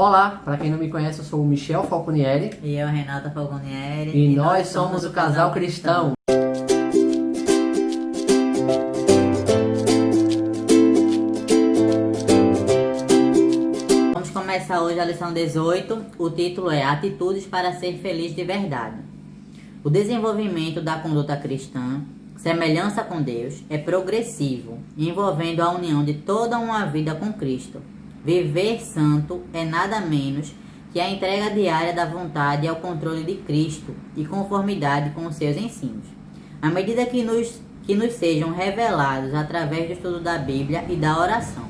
Olá, para quem não me conhece, eu sou o Michel Falconieri. E eu, Renata Falconieri. E nós somos o Casal Cristão. Vamos começar hoje a lição 18. O título é Atitudes para ser feliz de verdade. O desenvolvimento da conduta cristã, semelhança com Deus, é progressivo, envolvendo a união de toda uma vida com Cristo. Viver santo é nada menos que a entrega diária da vontade ao controle de Cristo e conformidade com os seus ensinos. À medida que nos sejam revelados através do estudo da Bíblia e da oração.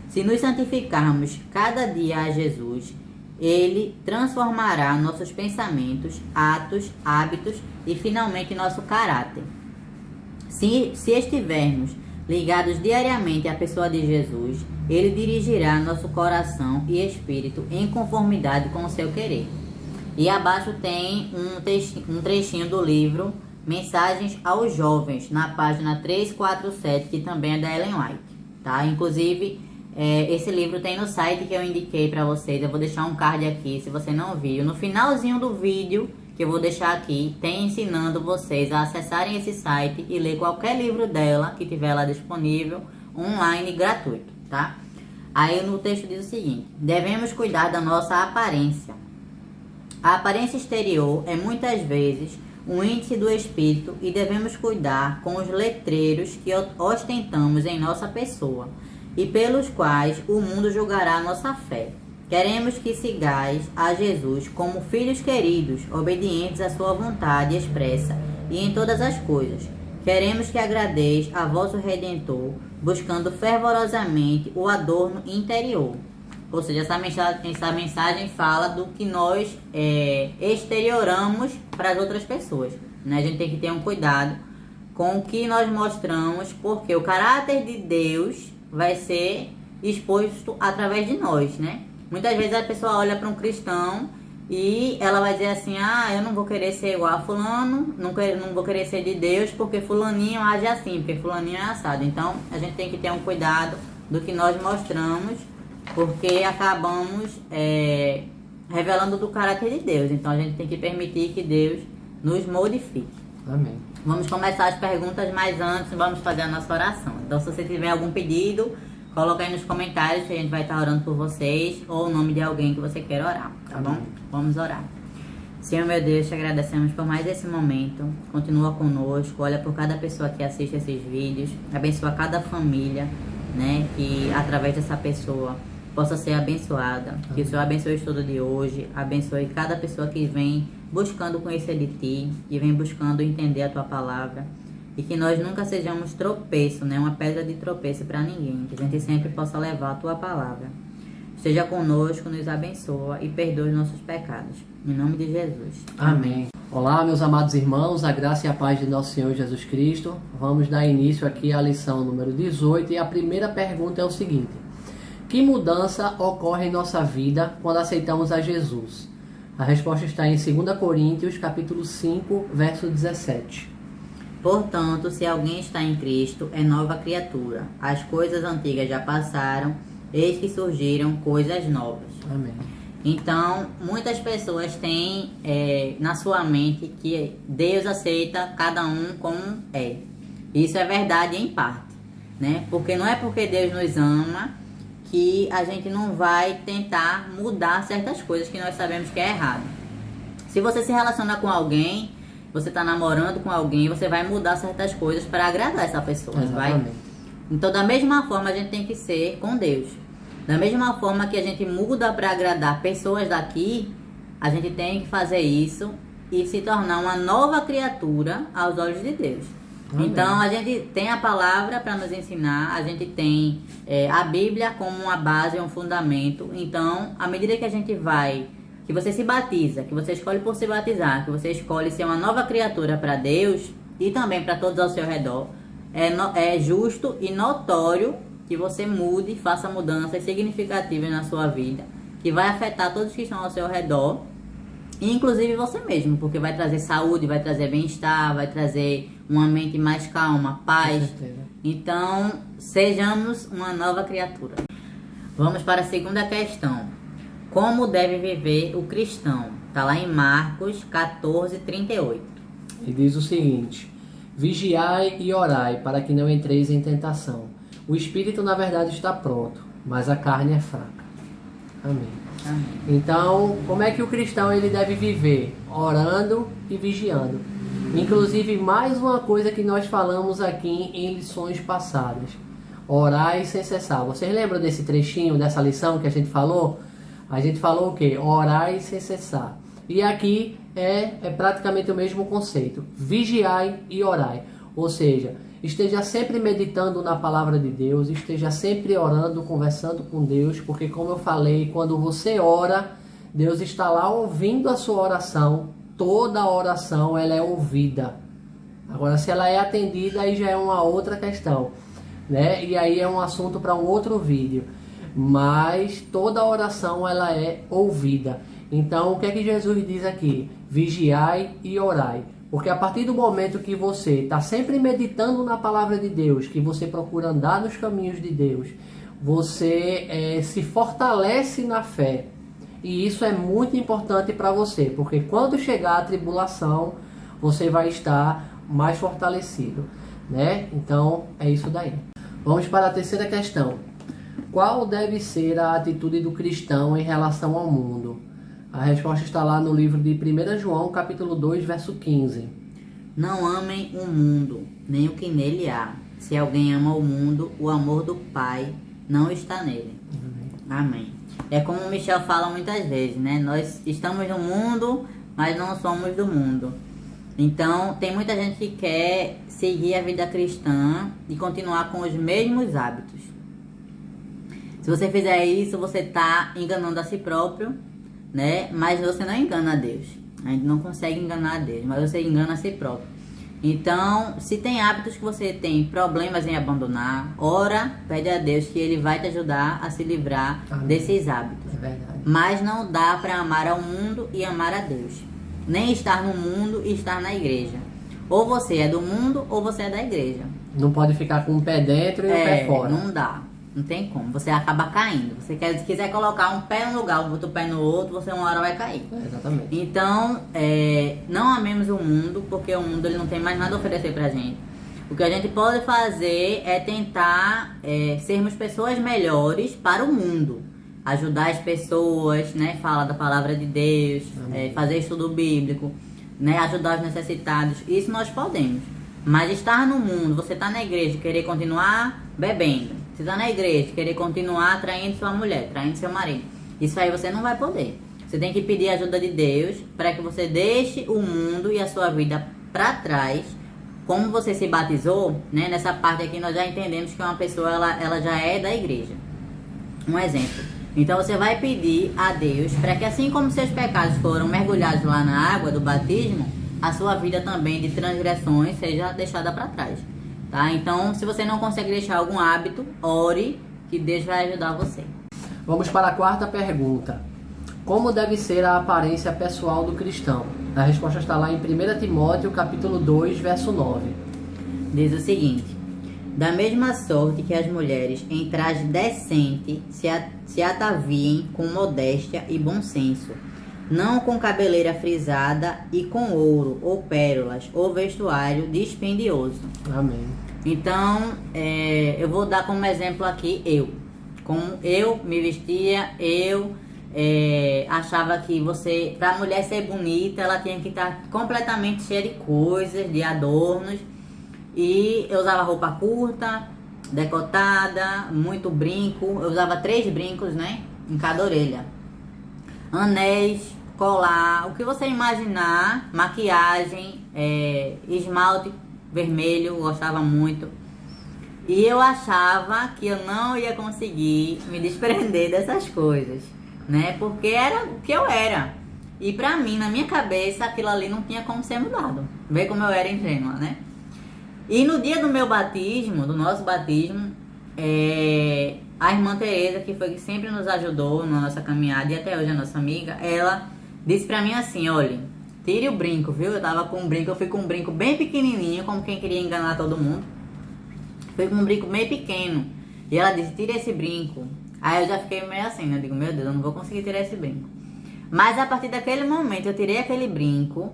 Se nos santificarmos cada dia a Jesus, Ele transformará nossos pensamentos, atos, hábitos e finalmente nosso caráter. Se estivermos ligados diariamente à pessoa de Jesus, Ele dirigirá nosso coração e espírito em conformidade com o seu querer. E abaixo tem um trechinho do livro Mensagens aos Jovens, na página 347, que também é da Ellen White, tá? Inclusive, esse livro tem no site que eu indiquei para vocês. Eu vou deixar um card aqui, se você não viu. No finalzinho do vídeo, que eu vou deixar aqui, tem ensinando vocês a acessarem esse site e ler qualquer livro dela que tiver lá disponível, online, gratuito, tá? Aí no texto diz o seguinte: devemos cuidar da nossa aparência. A aparência exterior é muitas vezes um índice do espírito e devemos cuidar com os letreiros que ostentamos em nossa pessoa e pelos quais o mundo julgará a nossa fé. Queremos que sigais a Jesus como filhos queridos, obedientes à sua vontade expressa e em todas as coisas. Queremos que agradeis a vosso Redentor, buscando fervorosamente o adorno interior. Ou seja, essa mensagem fala do que nós exterioramos para as outras pessoas, né? A gente tem que ter um cuidado com o que nós mostramos, porque o caráter de Deus vai ser exposto através de nós, né? Muitas vezes a pessoa olha para um cristão e ela vai dizer assim: eu não vou querer ser igual a fulano, não vou querer ser de Deus porque fulaninho age assim, porque fulaninho é assado. Então a gente tem que ter um cuidado do que nós mostramos, porque acabamos revelando do caráter de Deus. Então a gente tem que permitir que Deus nos modifique. Amém. Vamos começar as perguntas, mas antes vamos fazer a nossa oração. Então, se você tiver algum pedido, coloca aí nos comentários que a gente vai estar orando por vocês, ou o nome de alguém que você quer orar, tá bom? Vamos orar. Senhor meu Deus, te agradecemos por mais esse momento. Continua conosco, olha por cada pessoa que assiste esses vídeos, abençoa cada família, né? Que através dessa pessoa possa ser abençoada. Que o Senhor abençoe o estudo de hoje, abençoe cada pessoa que vem buscando conhecer de Ti, que vem buscando entender a Tua palavra. E que nós nunca sejamos tropeço, né? Uma pedra de tropeço para ninguém. Que a gente sempre possa levar a Tua palavra. Esteja conosco, nos abençoa e perdoe os nossos pecados. Em nome de Jesus. Amém. Olá, meus amados irmãos, a graça e a paz de nosso Senhor Jesus Cristo. Vamos dar início aqui à lição número 18 e a primeira pergunta é o seguinte: que mudança ocorre em nossa vida quando aceitamos a Jesus? A resposta está em 2 Coríntios, capítulo 5, verso 17. Portanto, se alguém está em Cristo, é nova criatura. As coisas antigas já passaram, eis que surgiram coisas novas. Amém. Então, muitas pessoas têm na sua mente que Deus aceita cada um como é. Isso é verdade em parte, né? Porque não é porque Deus nos ama que a gente não vai tentar mudar certas coisas que nós sabemos que é errado. Se você se relaciona com alguém, você está namorando com alguém, você vai mudar certas coisas para agradar essa pessoa, vai? Então, da mesma forma, a gente tem que ser com Deus. Da mesma forma que a gente muda para agradar pessoas daqui, a gente tem que fazer isso e se tornar uma nova criatura aos olhos de Deus. Amém. Então, a gente tem a palavra para nos ensinar, a gente tem a Bíblia como uma base, um fundamento. Então, à medida que a gente vai, que você se batiza, que você escolhe por se batizar, que você escolhe ser uma nova criatura para Deus e também para todos ao seu redor, é justo e notório que você mude, faça mudanças significativas na sua vida, que vai afetar todos que estão ao seu redor, inclusive você mesmo, porque vai trazer saúde, vai trazer bem-estar, vai trazer uma mente mais calma, paz. Então, sejamos uma nova criatura. Vamos para a segunda questão. Como deve viver o cristão? Está lá em Marcos 14:38. E diz o seguinte: vigiai e orai para que não entreis em tentação. O espírito, na verdade, está pronto, mas a carne é fraca. Amém. Amém. Então, como é que o cristão ele deve viver? Orando e vigiando. Inclusive, mais uma coisa que nós falamos aqui em lições passadas. Orai sem cessar. Vocês lembram desse trechinho, dessa lição que a gente falou? A gente falou o quê? Orai sem cessar. E aqui é praticamente o mesmo conceito. Vigiai e orai. Ou seja, esteja sempre meditando na palavra de Deus, esteja sempre orando, conversando com Deus, porque como eu falei, quando você ora, Deus está lá ouvindo a sua oração. Toda oração ela é ouvida. Agora, se ela é atendida, aí já é uma outra questão, né? E aí é um assunto para um outro vídeo. Mas toda oração ela é ouvida. Então, o que é que Jesus diz aqui? Vigiai e orai. Porque a partir do momento que você está sempre meditando na palavra de Deus, que você procura andar nos caminhos de Deus, você se fortalece na fé. E isso é muito importante para você, porque quando chegar a tribulação, você vai estar mais fortalecido, né? Então, é isso daí. Vamos para a terceira questão. Qual deve ser a atitude do cristão em relação ao mundo? A resposta está lá no livro de 1 João, capítulo 2, verso 15. Não amem o mundo, nem o que nele há. Se alguém ama o mundo, o amor do Pai não está nele. Amém. É como o Michel fala muitas vezes, né? Nós estamos no mundo, mas não somos do mundo. Então, tem muita gente que quer seguir a vida cristã e continuar com os mesmos hábitos. Se você fizer isso, você está enganando a si próprio, né? Mas você não engana a Deus. A gente não consegue enganar a Deus, mas você engana a si próprio. Então, se tem hábitos que você tem problemas em abandonar, ora, pede a Deus que Ele vai te ajudar a se livrar desses hábitos. É verdade. Mas não dá para amar ao mundo e amar a Deus. Nem estar no mundo e estar na igreja. Ou você é do mundo ou você é da igreja. Não pode ficar com o pé dentro e o pé fora. Não dá. Não tem como. Você acaba caindo. Você quiser colocar um pé no lugar, outro pé no outro, você uma hora vai cair. Exatamente. Então, não amemos o mundo, porque o mundo ele não tem mais nada a oferecer pra gente. O que a gente pode fazer é tentar sermos pessoas melhores para o mundo. Ajudar as pessoas, né? Falar da palavra de Deus, fazer estudo bíblico, né? Ajudar os necessitados. Isso nós podemos. Mas estar no mundo, você tá na igreja e querer continuar bebendo. Você tá na igreja e querer continuar traindo sua mulher, traindo seu marido. Isso aí você não vai poder. Você tem que pedir a ajuda de Deus para que você deixe o mundo e a sua vida para trás. Como você se batizou, né? Nessa parte aqui nós já entendemos que uma pessoa ela já é da igreja. Um exemplo. Então você vai pedir a Deus para que assim como seus pecados foram mergulhados lá na água do batismo, a sua vida também de transgressões seja deixada para trás. Tá? Então, se você não consegue deixar algum hábito, ore que Deus vai ajudar você. Vamos para a quarta pergunta. Como deve ser a aparência pessoal do cristão? A resposta está lá em 1 Timóteo, capítulo 2, verso 9. Diz o seguinte: da mesma sorte que as mulheres em traje decente se ataviem com modéstia e bom senso, não com cabeleira frisada e com ouro, ou pérolas, ou vestuário dispendioso. Amém. Então, eu vou dar como exemplo aqui como eu me vestia, achava que para a mulher ser bonita, ela tinha que estar completamente cheia de coisas, de adornos. E eu usava roupa curta, decotada, muito brinco. Eu usava 3 brincos, né? Em cada orelha. Anéis, colar, o que você imaginar, maquiagem, esmalte vermelho, gostava muito. E eu achava que eu não ia conseguir me desprender dessas coisas, né? Porque era o que eu era. E pra mim, na minha cabeça, aquilo ali não tinha como ser mudado. Vê como eu era ingênua, né? E no dia do meu batismo, do nosso batismo, a irmã Tereza, que foi que sempre nos ajudou na nossa caminhada e até hoje é nossa amiga, ela disse pra mim assim: olha, tire o brinco, viu? Eu tava com um brinco, eu fui com um brinco bem pequenininho, como quem queria enganar todo mundo. Fui com um brinco bem pequeno. E ela disse: tire esse brinco. Aí eu já fiquei meio assim, né? Eu digo, meu Deus, eu não vou conseguir tirar esse brinco. Mas a partir daquele momento eu tirei aquele brinco.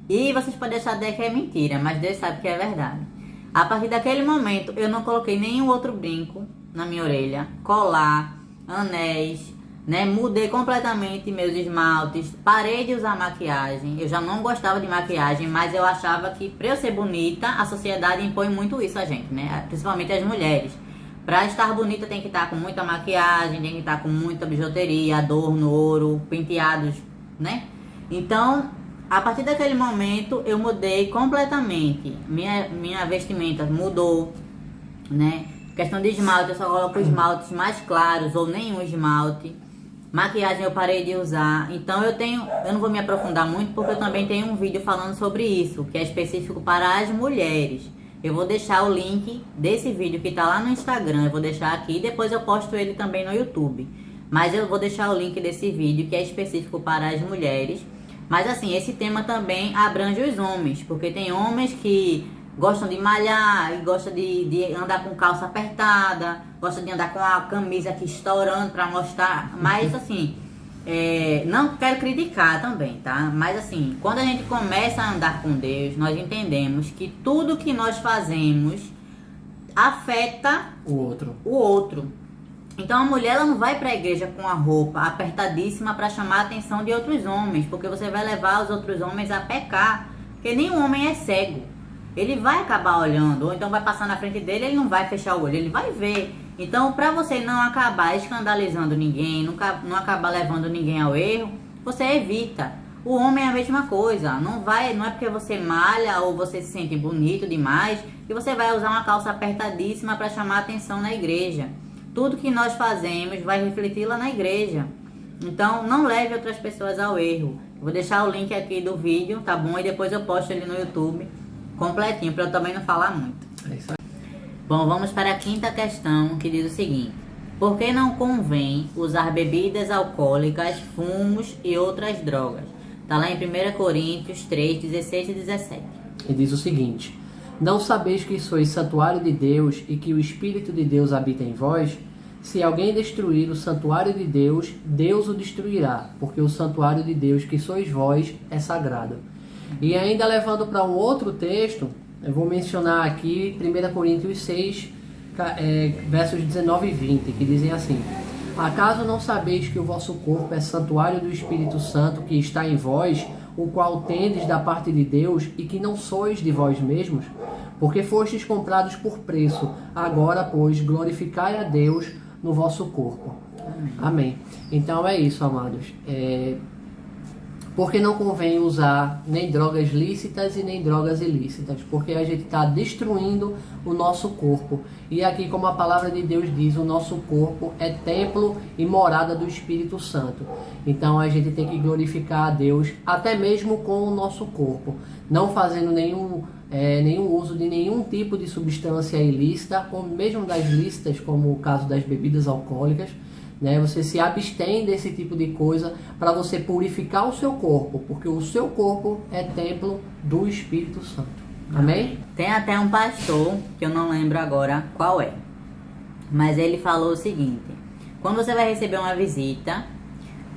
E vocês podem achar que é mentira, mas Deus sabe que é verdade. A partir daquele momento eu não coloquei nenhum outro brinco na minha orelha, colar, anéis, né? Mudei completamente meus esmaltes, parei de usar maquiagem. Eu já não gostava de maquiagem, mas eu achava que pra eu ser bonita, a sociedade impõe muito isso a gente, né? Principalmente as mulheres. Pra estar bonita tem que estar com muita maquiagem, tem que estar com muita bijuteria, adorno, ouro, penteados, né? Então, a partir daquele momento eu mudei completamente. Minha vestimenta mudou, né? Questão de esmalte, eu só coloco esmaltes mais claros ou nenhum esmalte. Maquiagem eu parei de usar. Então eu não vou me aprofundar muito porque eu também tenho um vídeo falando sobre isso, que é específico para as mulheres. Eu vou deixar o link desse vídeo que tá lá no Instagram, eu vou deixar aqui e depois eu posto ele também no YouTube. Mas eu vou deixar o link desse vídeo que é específico para as mulheres. Mas assim, esse tema também abrange os homens, porque tem homens que gostam de malhar e gostam de andar com calça apertada, gostam de andar com a camisa aqui estourando pra mostrar. Mas assim, não quero criticar também, tá? Mas assim, quando a gente começa a andar com Deus, nós entendemos que tudo que nós fazemos afeta o outro. Então a mulher ela não vai pra igreja com a roupa apertadíssima para chamar a atenção de outros homens, porque você vai levar os outros homens a pecar, porque nenhum homem é cego. Ele vai acabar olhando, ou então vai passar na frente dele, ele não vai fechar o olho, ele vai ver. Então, para você não acabar escandalizando ninguém, não acabar levando ninguém ao erro, você evita. O homem é a mesma coisa. Não é porque você malha ou você se sente bonito demais que você vai usar uma calça apertadíssima para chamar atenção na igreja. Tudo que nós fazemos vai refletir lá na igreja. Então, não leve outras pessoas ao erro. Vou deixar o link aqui do vídeo, tá bom? E depois eu posto ele no YouTube completinho, para eu também não falar muito. É isso aí. Bom, vamos para a quinta questão, que diz o seguinte: por que não convém usar bebidas alcoólicas, fumos e outras drogas? Tá lá em 1 Coríntios 3, 16 e 17. E diz o seguinte: não sabeis que sois santuário de Deus e que o Espírito de Deus habita em vós? Se alguém destruir o santuário de Deus, Deus o destruirá, porque o santuário de Deus que sois vós é sagrado. E ainda levando para um outro texto, eu vou mencionar aqui 1 Coríntios 6, versos 19 e 20, que dizem assim: acaso não sabeis que o vosso corpo é santuário do Espírito Santo que está em vós, o qual tendes da parte de Deus, e que não sois de vós mesmos? Porque fostes comprados por preço. Agora, pois, glorificai a Deus no vosso corpo. Amém. Então é isso, amados. Porque não convém usar nem drogas lícitas e nem drogas ilícitas, porque a gente está destruindo o nosso corpo. E aqui, como a palavra de Deus diz, o nosso corpo é templo e morada do Espírito Santo. Então a gente tem que glorificar a Deus, até mesmo com o nosso corpo, não fazendo nenhum uso de nenhum tipo de substância ilícita, ou mesmo das lícitas, como o caso das bebidas alcoólicas. Né? Você se abstém desse tipo de coisa para você purificar o seu corpo, porque o seu corpo é templo do Espírito Santo. Amém? Tem até um pastor, que eu não lembro agora qual é, mas ele falou o seguinte: quando você vai receber uma visita,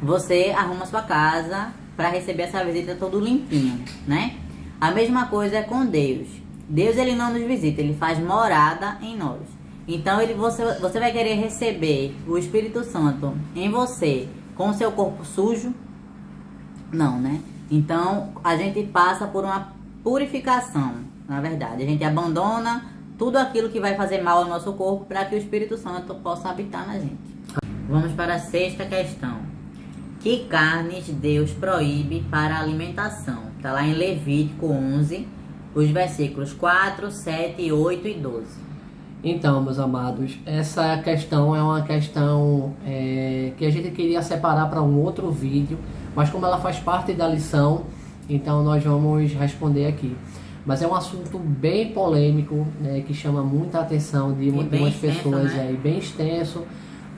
você arruma sua casa para receber essa visita todo limpinho, né? A mesma coisa é com Deus. Deus ele não nos visita, ele faz morada em nós. Então você vai querer receber o Espírito Santo em você com o seu corpo sujo? Não, né? Então a gente passa por uma purificação, na verdade. A gente abandona tudo aquilo que vai fazer mal ao nosso corpo para que o Espírito Santo possa habitar na gente. Vamos para a sexta questão. Que carnes Deus proíbe para a alimentação? Está lá em Levítico 11, os versículos 4, 7, 8 e 12. Então, meus amados, essa questão é uma questão que a gente queria separar para um outro vídeo, mas como ela faz parte da lição, então nós vamos responder aqui. Mas é um assunto bem polêmico, né, que chama muita atenção de algumas pessoas, né? Bem extenso,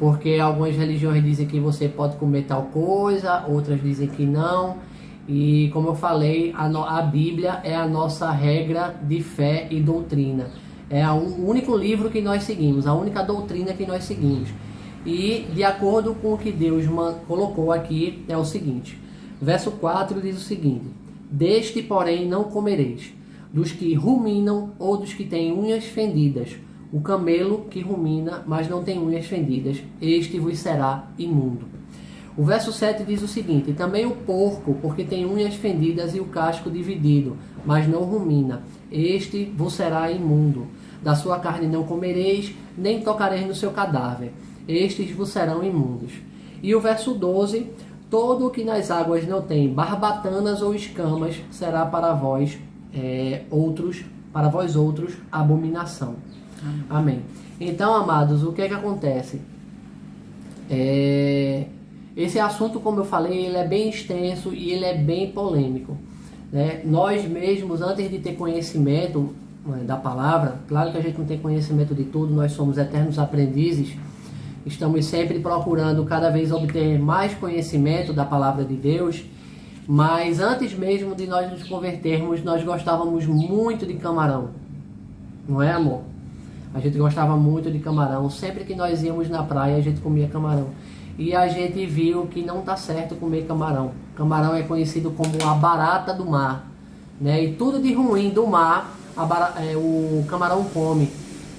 porque algumas religiões dizem que você pode comer tal coisa, outras dizem que não. E como eu falei, a Bíblia é a nossa regra de fé e doutrina. É o único livro que nós seguimos, a única doutrina que nós seguimos. E de acordo com o que Deus colocou aqui, é o seguinte. Verso 4 diz o seguinte: deste, porém, não comereis, dos que ruminam ou dos que têm unhas fendidas. O camelo que rumina, mas não tem unhas fendidas, este vos será imundo. O verso 7 diz o seguinte: também o porco, porque tem unhas fendidas e o casco dividido, mas não rumina, este vos será imundo. Da sua carne não comereis, nem tocareis no seu cadáver, estes vos serão imundos. E o verso 12: todo o que nas águas não tem barbatanas ou escamas, será para vós outros abominação. Amém. Então, amados, o que é que acontece? Esse assunto, como eu falei, ele é bem extenso e ele é bem polêmico, né? Nós mesmos, antes de ter conhecimento da palavra, claro que a gente não tem conhecimento de tudo, nós somos eternos aprendizes, estamos sempre procurando cada vez obter mais conhecimento da palavra de Deus, mas antes mesmo de nós nos convertermos, nós gostávamos muito de camarão, não é, amor? A gente gostava muito de camarão, sempre que nós íamos na praia a gente comia camarão. E a gente viu que não está certo comer camarão. Camarão é conhecido como a barata do mar, né? E tudo de ruim do mar, o camarão come,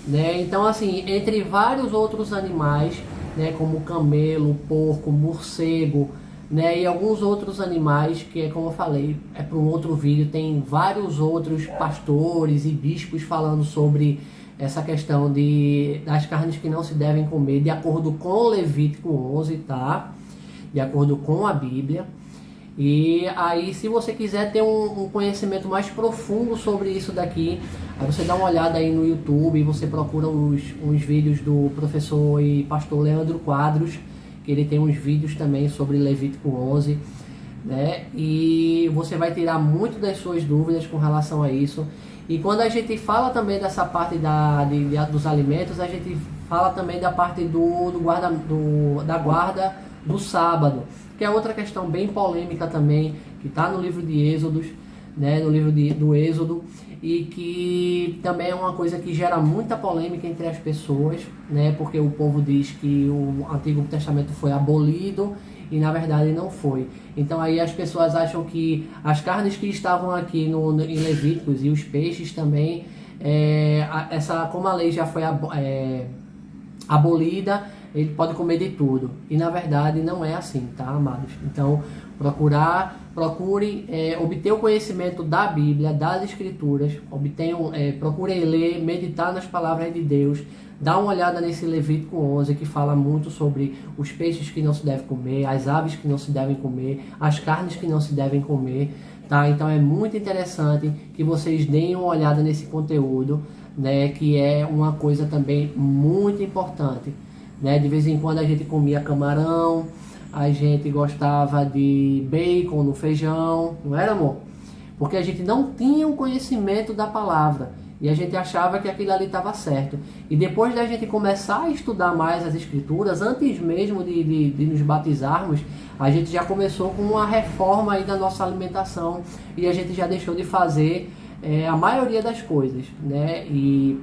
né? Então, assim, entre vários outros animais, né, como camelo, porco, morcego, né, e alguns outros animais, que é como eu falei, é para um outro vídeo, tem vários outros pastores e bispos falando sobre essa questão das carnes que não se devem comer, de acordo com Levítico 11, tá? De acordo com a Bíblia. E aí, se você quiser ter um conhecimento mais profundo sobre isso daqui, aí você dá uma olhada aí no YouTube, você procura uns vídeos do professor e pastor Leandro Quadros, que ele tem uns vídeos também sobre Levítico 11, né? E você vai tirar muito das suas dúvidas com relação a isso. E quando a gente fala também dessa parte dos alimentos, a gente fala também da parte da guarda do sábado, que é outra questão bem polêmica também, que está no livro de Êxodos, né, no livro do Êxodo, e que também é uma coisa que gera muita polêmica entre as pessoas, né, porque o povo diz que o Antigo Testamento foi abolido e na verdade não foi. Então aí as pessoas acham que as carnes que estavam aqui em Levíticos e os peixes também, como a lei já foi abolida, ele pode comer de tudo. E na verdade não é assim, tá, amados? Então procure obter o conhecimento da Bíblia, das Escrituras, procurem ler, meditar nas palavras de Deus. Dá uma olhada nesse Levítico 11, que fala muito sobre os peixes que não se devem comer, as aves que não se devem comer, as carnes que não se devem comer, tá? Então é muito interessante que vocês deem uma olhada nesse conteúdo, né? Que é uma coisa também muito importante, né? De vez em quando a gente comia camarão, a gente gostava de bacon no feijão, não era, amor? Porque a gente não tinha o conhecimento da palavra. E a gente achava que aquilo ali estava certo. E depois da gente começar a estudar mais as Escrituras, antes mesmo de nos batizarmos, a gente já começou com uma reforma aí da nossa alimentação. E a gente já deixou de fazer a maioria das coisas, né? E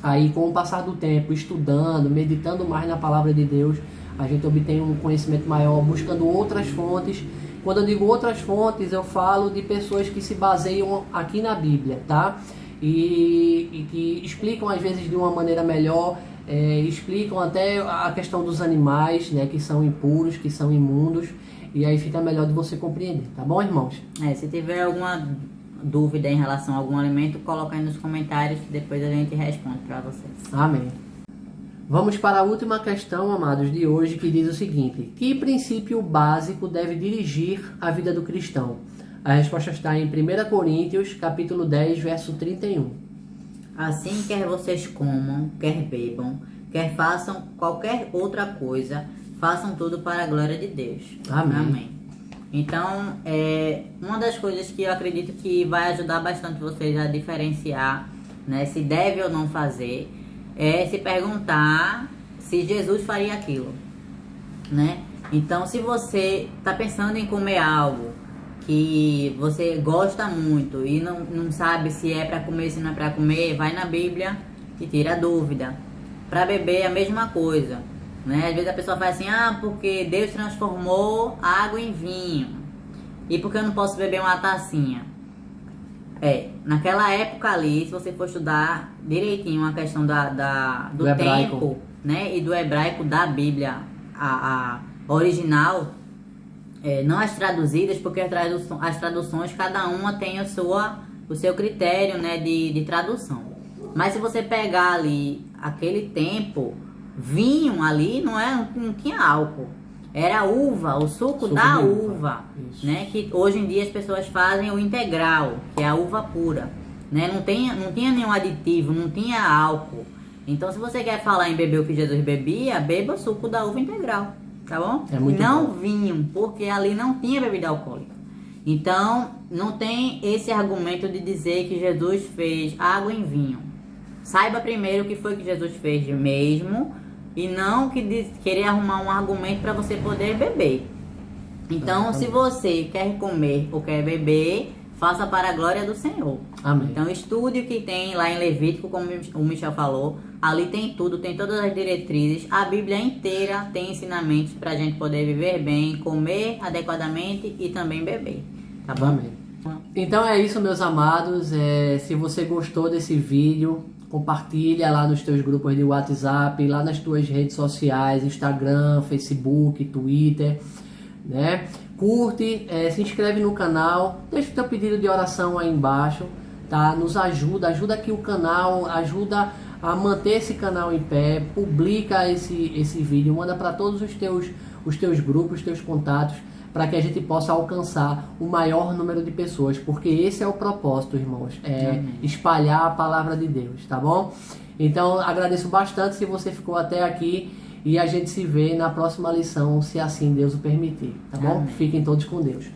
aí, com o passar do tempo, estudando, meditando mais na palavra de Deus, a gente obtém um conhecimento maior, buscando outras fontes. Quando eu digo outras fontes, eu falo de pessoas que se baseiam aqui na Bíblia, tá? E que explicam às vezes de uma maneira melhor, explicam até a questão dos animais, né, que são impuros, que são imundos, e aí fica melhor de você compreender, tá bom, irmãos? Se tiver alguma dúvida em relação a algum alimento, coloca aí nos comentários que depois a gente responde para vocês. Amém. Vamos para a última questão, amados, de hoje, que diz o seguinte: que princípio básico deve dirigir a vida do cristão? A resposta está em 1 Coríntios, capítulo 10, verso 31. Assim, quer vocês comam, quer bebam, quer façam qualquer outra coisa, façam tudo para a glória de Deus. Amém. Amém. Então, uma das coisas que eu acredito que vai ajudar bastante vocês a diferenciar, né, se deve ou não fazer, é se perguntar se Jesus faria aquilo, né? Então, se você está pensando em comer algo que você gosta muito e não sabe se é para comer, se não é para comer, vai na Bíblia e tira a dúvida. Para beber é a mesma coisa. né? Às vezes a pessoa fala assim, porque Deus transformou a água em vinho. E por que eu não posso beber uma tacinha? Naquela época ali, se você for estudar direitinho a questão do tempo, né? E do hebraico da Bíblia, a original, não as traduzidas, porque as traduções, cada uma tem o seu critério, né, de tradução. Mas se você pegar ali aquele tempo, vinho ali não tinha álcool. Era uva, o suco da uva, né? Que hoje em dia as pessoas fazem o integral, que é a uva pura, né? Não tinha nenhum aditivo, não tinha álcool. Então, se você quer falar em beber o que Jesus bebia, beba o suco da uva integral, tá bom? Não vinho, porque ali não tinha bebida alcoólica. Então, não tem esse argumento de dizer que Jesus fez água em vinho. Saiba primeiro o que foi que Jesus fez mesmo, e não querer arrumar um argumento para você poder beber. Então, se você quer comer ou quer beber, faça para a glória do Senhor. Amém. Então, estude o que tem lá em Levítico, como o Michel falou. Ali tem tudo, tem todas as diretrizes. A Bíblia inteira tem ensinamentos para a gente poder viver bem, comer adequadamente e também beber. Tá bom? Amém. Então é isso, meus amados. Se você gostou desse vídeo, compartilha lá nos teus grupos de WhatsApp, lá nas tuas redes sociais, Instagram, Facebook, Twitter, né? Curte, se inscreve no canal, deixa o teu pedido de oração aí embaixo, tá? Nos ajuda aqui o canal, ajuda a manter esse canal em pé, publica esse vídeo, manda para todos os teus grupos, os teus contatos, para que a gente possa alcançar o maior número de pessoas, porque esse é o propósito, irmãos, espalhar a palavra de Deus, tá bom? Então, agradeço bastante se você ficou até aqui e a gente se vê na próxima lição, se assim Deus o permitir, tá bom? Amém. Fiquem todos com Deus.